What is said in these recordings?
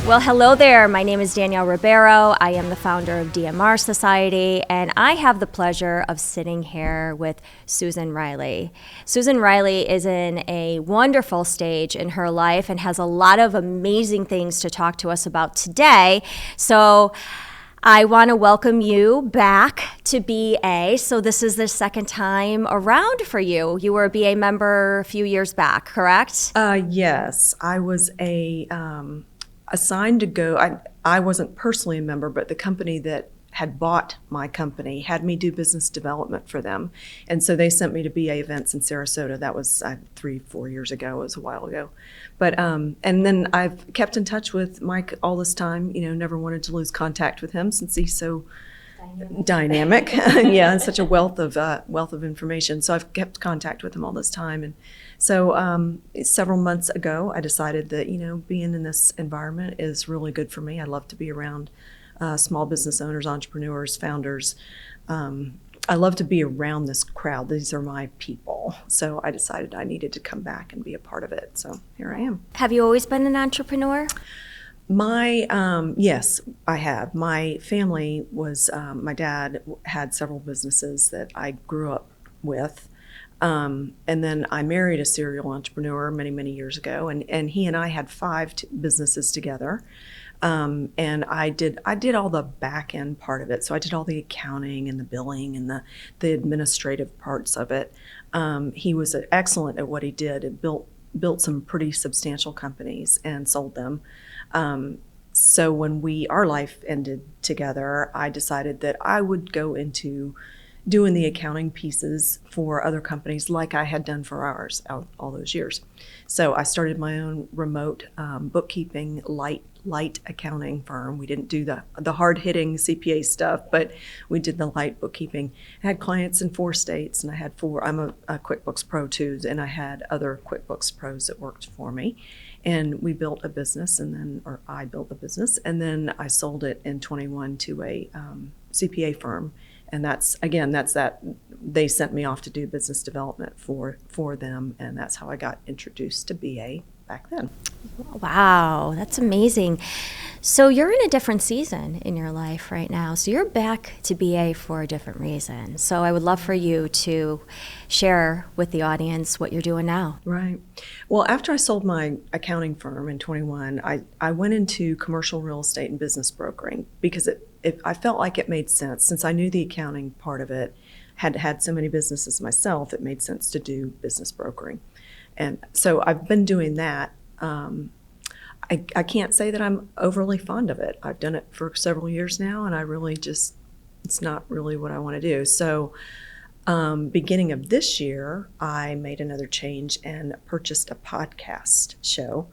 Well, hello there. My name is Danielle Ribeiro. I am the founder of DMR Society, and I have the pleasure of sitting here with Susan Reilly. Susan Reilly is in a wonderful stage in her life and has a lot of amazing things to talk to us about today. So I want to welcome you back to BA. So this is the second time around for you. You were a BA member a few years back, correct? Yes, I was assigned to go. I wasn't personally a member, but the company that had bought my company had me do business development for them. And so they sent me to BA events in Sarasota. That was 3-4 years ago. It was a while ago. But and then I've kept in touch with Mike all this time, never wanted to lose contact with him since he's so dynamic. Yeah, and such a wealth of information. So I've kept contact with him all this time. And so several months ago, I decided that, being in this environment is really good for me. I love to be around small business owners, entrepreneurs, founders. I love to be around this crowd. These are my people. So I decided I needed to come back and be a part of it. So here I am. Have you always been an entrepreneur? Yes, I have. My family was, my dad had several businesses that I grew up with. And then I married a serial entrepreneur many, many years ago, and he and I had 5 businesses together. And I did all the back end part of it. So I did all the accounting and the billing and the administrative parts of it. He was excellent at what he did. It built some pretty substantial companies and sold them. So when our life ended together, I decided that I would go into doing the accounting pieces for other companies like I had done for ours all those years. So I started my own remote bookkeeping light accounting firm. We didn't do the hard-hitting CPA stuff, but we did the light bookkeeping. I had clients in 4 states, and I had 4. I'm a QuickBooks Pro too, and I had other QuickBooks Pros that worked for me. And we built a business, or I built a business, and then I sold it in 21 to a CPA firm. And that's that they sent me off to do business development for them, and that's how I got introduced to BA back then. Wow, that's amazing. So you're in a different season in your life right now. So you're back to BA for a different reason. So I would love for you to share with the audience what you're doing now. Right. Well, after I sold my accounting firm in 21, I went into commercial real estate and business brokering because I felt like it made sense. Since I knew the accounting part of it, had so many businesses myself, it made sense to do business brokering. And so I've been doing that. I can't say that I'm overly fond of it. I've done it for several years now, and I really it's not really what I want to do. So beginning of this year, I made another change and purchased a podcast show.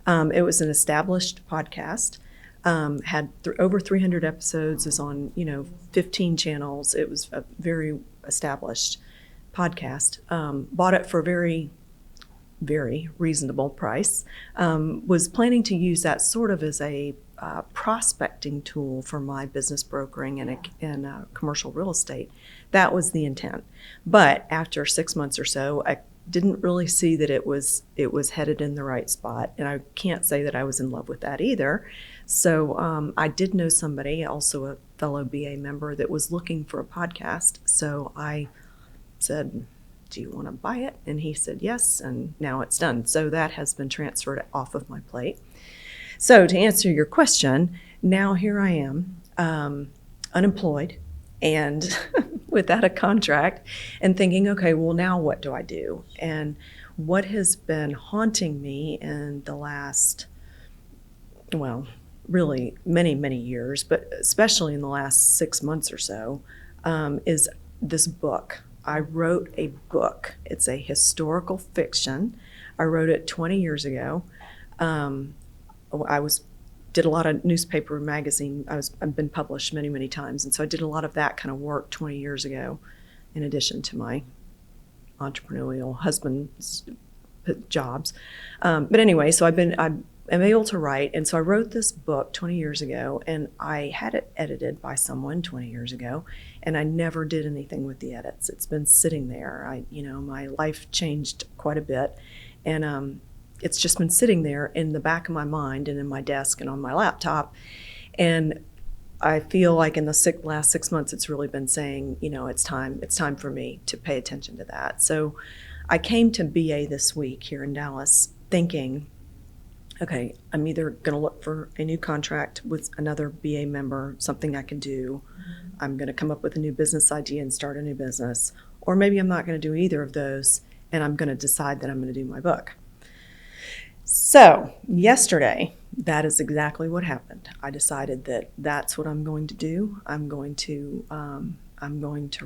It was an established podcast. Had over 300 episodes, is on 15 channels. It was a very established podcast. Bought it for a very, very reasonable price. Was planning to use that sort of as a prospecting tool for my business brokering and commercial real estate. That was the intent. But after 6 months or so, I didn't really see that it was headed in the right spot, and I can't say that I was in love with that either. So I did know somebody, also a fellow BA member, that was looking for a podcast. So I said, "Do you want to buy it?" And he said yes, and now it's done. So that has been transferred off of my plate. So to answer your question, now here I am, unemployed and without a contract, and thinking, okay, well, now what do I do? And what has been haunting me in the last, really many, many years, but especially in the last 6 months or so, is this book. I wrote a book. It's a historical fiction. I wrote it 20 years ago. Did a lot of newspaper and magazine. I've been published many, many times, and so I did a lot of that kind of work 20 years ago, in addition to my entrepreneurial husband's jobs. But anyway, so I'm able to write, and so I wrote this book 20 years ago, and I had it edited by someone 20 years ago, and I never did anything with the edits. It's been sitting there. My life changed quite a bit, and it's just been sitting there in the back of my mind and in my desk and on my laptop. And I feel like in the last 6 months, it's really been saying, it's time for me to pay attention to that. So I came to BA this week here in Dallas thinking, okay, I'm either going to look for a new contract with another BA member, something I can do. I'm going to come up with a new business idea and start a new business. Or maybe I'm not going to do either of those, and I'm going to decide that I'm going to do my book. So yesterday, that is exactly what happened. I decided that that's what I'm going to do. I'm going to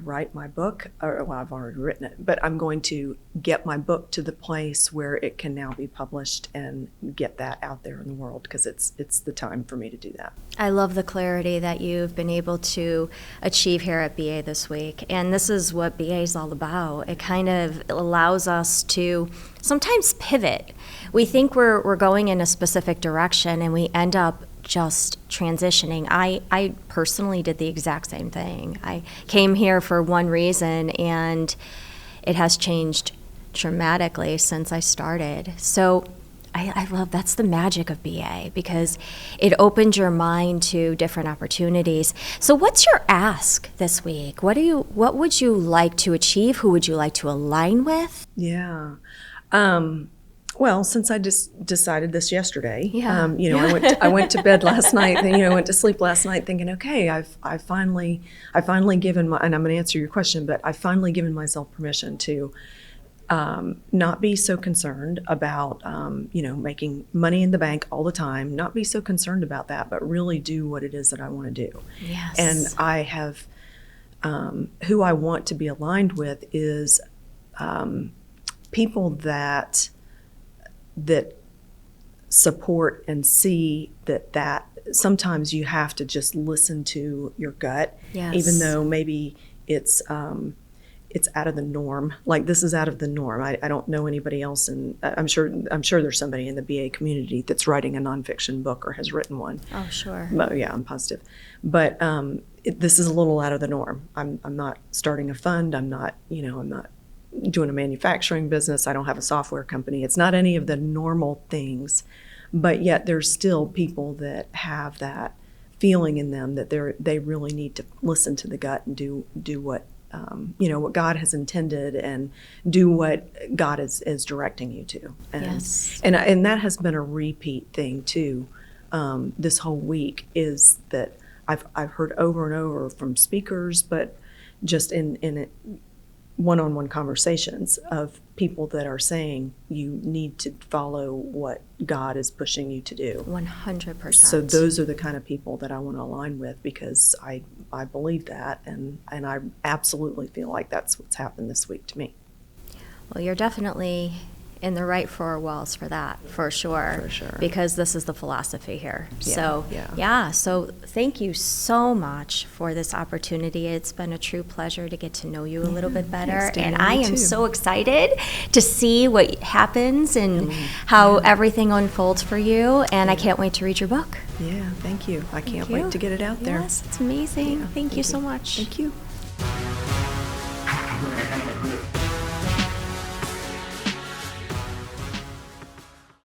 write my book. Well, I've already written it, but I'm going to get my book to the place where it can now be published and get that out there in the world, because it's the time for me to do that. I love the clarity that you've been able to achieve here at BA this week. And this is what BA is all about. It kind of allows us to sometimes pivot. We think we're going in a specific direction and we end up just transitioning. I personally did the exact same thing. I came here for one reason, and it has changed dramatically since I started. So I love, that's the magic of BA, because it opens your mind to different opportunities. So what's your ask this week? What would you like to achieve? Who would you like to align with? Yeah. Well, since I just decided this yesterday, Yeah. I went to bed last night, and went to sleep last night thinking, okay, I've finally given and I'm going to answer your question, but I've finally given myself permission to not be so concerned about making money in the bank all the time, not be so concerned about that, but really do what it is that I want to do. Yes. And I have who I want to be aligned with is people that support and see that sometimes you have to just listen to your gut, Yes. even though maybe it's out of the norm. Like, this is out of the norm. I don't know anybody else, and I'm sure there's somebody in the BA community that's writing a nonfiction book or has written one. Oh, sure. Oh, yeah, I'm positive. But this is a little out of the norm. I'm not starting a fund. I'm not doing a manufacturing business. I don't have a software company. It's not any of the normal things, but yet there's still people that have that feeling in them that they really need to listen to the gut and do what what God has intended, and do what God is directing you to. And, Yes. and that has been a repeat thing too. This whole week is that I've heard over and over from speakers, but just in one-on-one conversations of people that are saying you need to follow what God is pushing you to do. 100%. So those are the kind of people that I want to align with, because I believe that, and I absolutely feel like that's what's happened this week to me. Well, you're definitely in the right four walls for that, for sure. For sure. Because this is the philosophy here. Yeah, So, yeah. So thank you so much for this opportunity. It's been a true pleasure to get to know you a little bit better. Thanks, And Danielle. I Me am too. so excited to see what happens and how everything unfolds for you. And I can't wait to read your book. Yeah, thank you. I can't you. wait to get it out there. Yes, it's amazing. Yeah, thank you so much. Thank you.